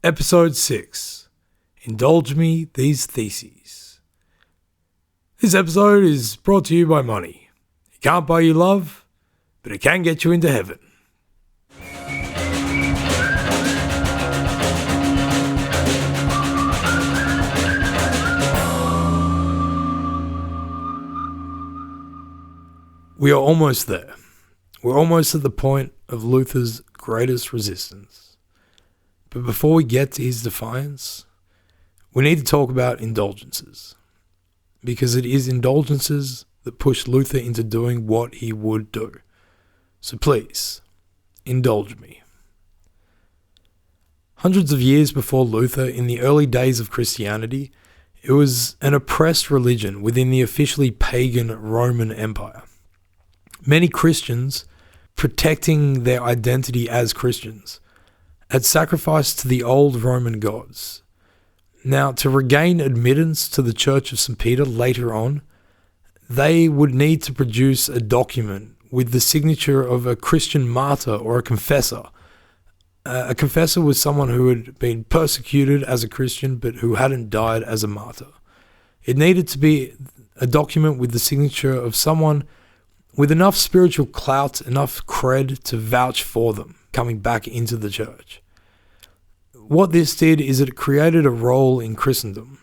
Episode 6. Indulge Me These Theses. This episode is brought to you by money. It can't buy you love, but it can get you into heaven. We are almost there. We're almost at the point of Luther's greatest resistance. But before we get to his defiance, we need to talk about indulgences. Because it is indulgences that push Luther into doing what he would do. So please, indulge me. Hundreds of years before Luther, in the early days of Christianity, it was an oppressed religion within the officially pagan Roman Empire. Many Christians, protecting their identity as Christians, had sacrificed to the old Roman gods. Now, to regain admittance to the Church of St. Peter later on, they would need to produce a document with the signature of a Christian martyr or a confessor. A confessor was someone who had been persecuted as a Christian but who hadn't died as a martyr. It needed to be a document with the signature of someone with enough spiritual clout, enough cred to vouch for them coming back into the church. What this did is it created a role in Christendom.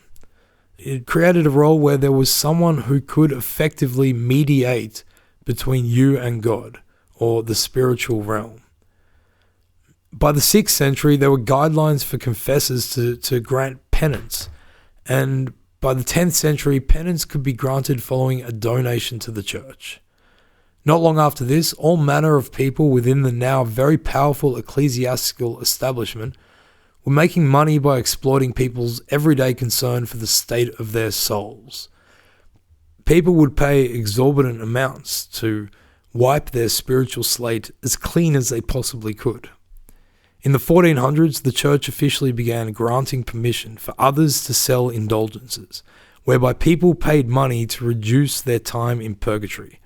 It created a role where there was someone who could effectively mediate between you and God, or the spiritual realm. By the 6th century, there were guidelines for confessors to grant penance, and by the 10th century, penance could be granted following a donation to the church. Not long after this, all manner of people within the now very powerful ecclesiastical establishment were making money by exploiting people's everyday concern for the state of their souls. People would pay exorbitant amounts to wipe their spiritual slate as clean as they possibly could. In the 1400s, the church officially began granting permission for others to sell indulgences, whereby people paid money to reduce their time in purgatory.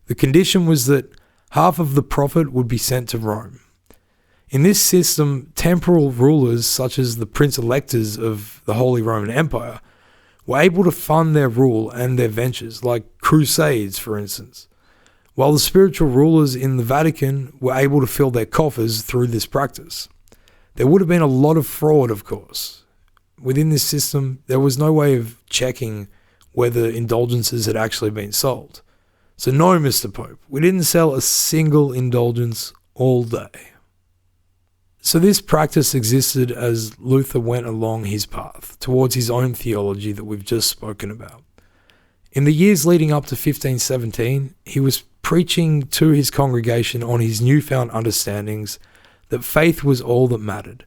The condition was that half of the profit would be sent to Rome. In this system, temporal rulers such as the prince-electors of the Holy Roman Empire were able to fund their rule and their ventures, like crusades, for instance, while the spiritual rulers in the Vatican were able to fill their coffers through this practice. There would have been a lot of fraud, of course. Within this system, there was no way of checking whether indulgences had actually been sold. So no, Mr. Pope, we didn't sell a single indulgence all day. So this practice existed as Luther went along his path towards his own theology that we've just spoken about. In the years leading up to 1517, he was preaching to his congregation on his newfound understandings that faith was all that mattered.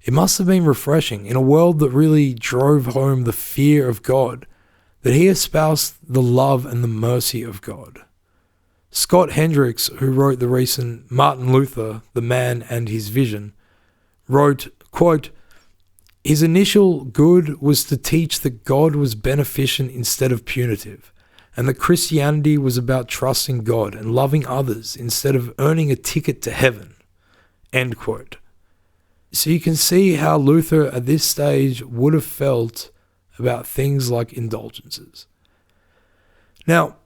It must have been refreshing in a world that really drove home the fear of God, that he espoused the love and the mercy of God. Scott Hendricks, who wrote the recent Martin Luther, the Man and His Vision, wrote, quote, "His initial good was to teach that God was beneficent instead of punitive, and that Christianity was about trusting God and loving others instead of earning a ticket to heaven." End quote. So you can see how Luther at this stage would have felt about things like indulgences. Now,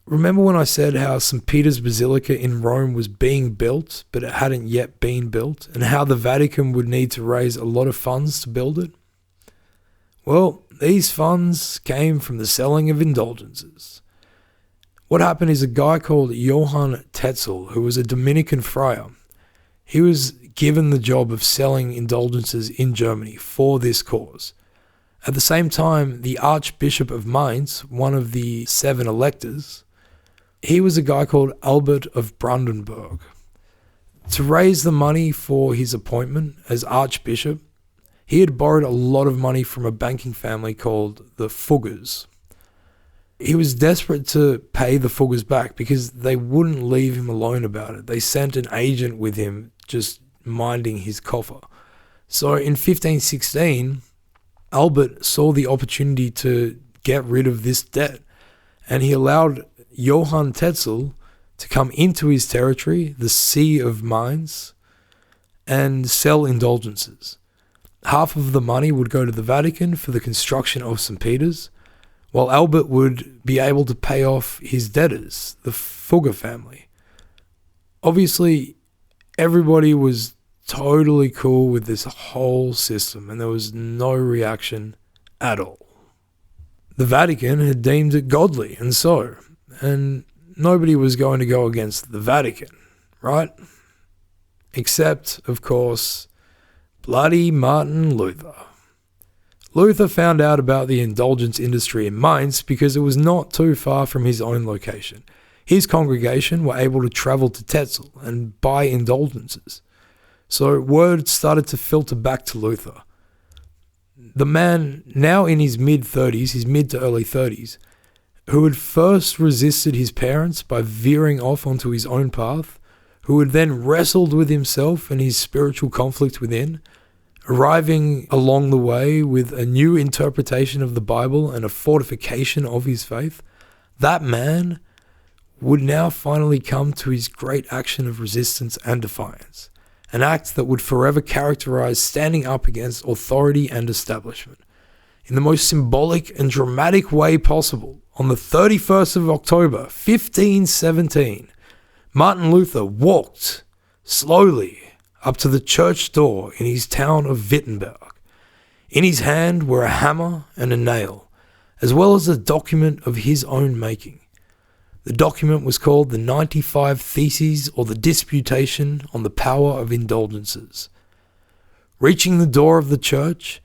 remember when I said how St. Peter's Basilica in Rome was being built, but it hadn't yet been built, and how the Vatican would need to raise a lot of funds to build it? Well, these funds came from the selling of indulgences. What happened is a guy called Johann Tetzel, who was a Dominican friar, he was given the job of selling indulgences in Germany for this cause. At the same time, the Archbishop of Mainz, one of the 7 electors, he was a guy called Albert of Brandenburg. To raise the money for his appointment as Archbishop, he had borrowed a lot of money from a banking family called the Fuggers. He was desperate to pay the Fuggers back because they wouldn't leave him alone about it. They sent an agent with him just minding his coffer. So in 1516, Albert saw the opportunity to get rid of this debt, and he allowed Johann Tetzel to come into his territory, the See of Mainz, and sell indulgences. half of the money would go to the Vatican for the construction of St. Peter's, while Albert would be able to pay off his debtors, the Fugger family. Obviously, everybody was totally cool with this whole system, and there was no reaction at all. The Vatican had deemed it godly, and nobody was going to go against the Vatican, right? Except, of course, bloody Martin Luther. Luther found out about the indulgence industry in Mainz because it was not too far from his own location. His congregation were able to travel to Tetzel and buy indulgences. So word started to filter back to Luther. The man, now in his mid-30s, his mid to early 30s, who had first resisted his parents by veering off onto his own path, who had then wrestled with himself and his spiritual conflict within, arriving along the way with a new interpretation of the Bible and a fortification of his faith, that man would now finally come to his great action of resistance and defiance, an act that would forever characterize standing up against authority and establishment. In the most symbolic and dramatic way possible, on the 31st of October, 1517, Martin Luther walked slowly up to the church door in his town of Wittenberg. In his hand were a hammer and a nail, as well as a document of his own making. The document was called the 95 Theses, or the Disputation on the Power of Indulgences. Reaching the door of the church,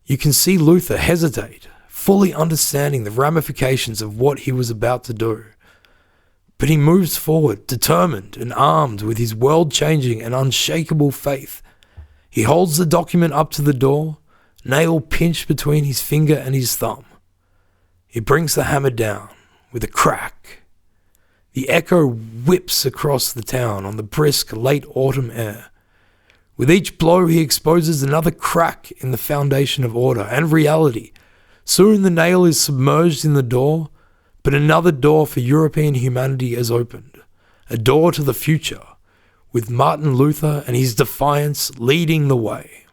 you can see Luther hesitate, fully understanding the ramifications of what he was about to do. But he moves forward, determined and armed with his world-changing and unshakable faith. He holds the document up to the door, nail pinched between his finger and his thumb. He brings the hammer down with a crack. The echo whips across the town on the brisk late autumn air. With each blow, he exposes another crack in the foundation of order and reality. Soon the nail is submerged in the door, but another door for European humanity has opened. A door to the future, with Martin Luther and his defiance leading the way.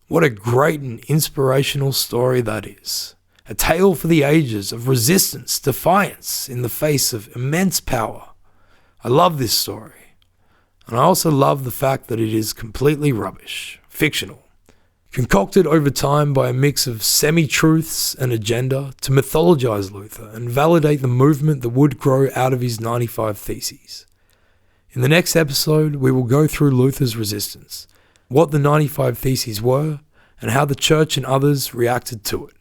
What a great and inspirational story that is. A tale for the ages of resistance, defiance in the face of immense power. I love this story. And I also love the fact that it is completely rubbish, fictional, concocted over time by a mix of semi-truths and agenda to mythologize Luther and validate the movement that would grow out of his 95 Theses. In the next episode, we will go through Luther's resistance, what the 95 Theses were, and how the church and others reacted to it.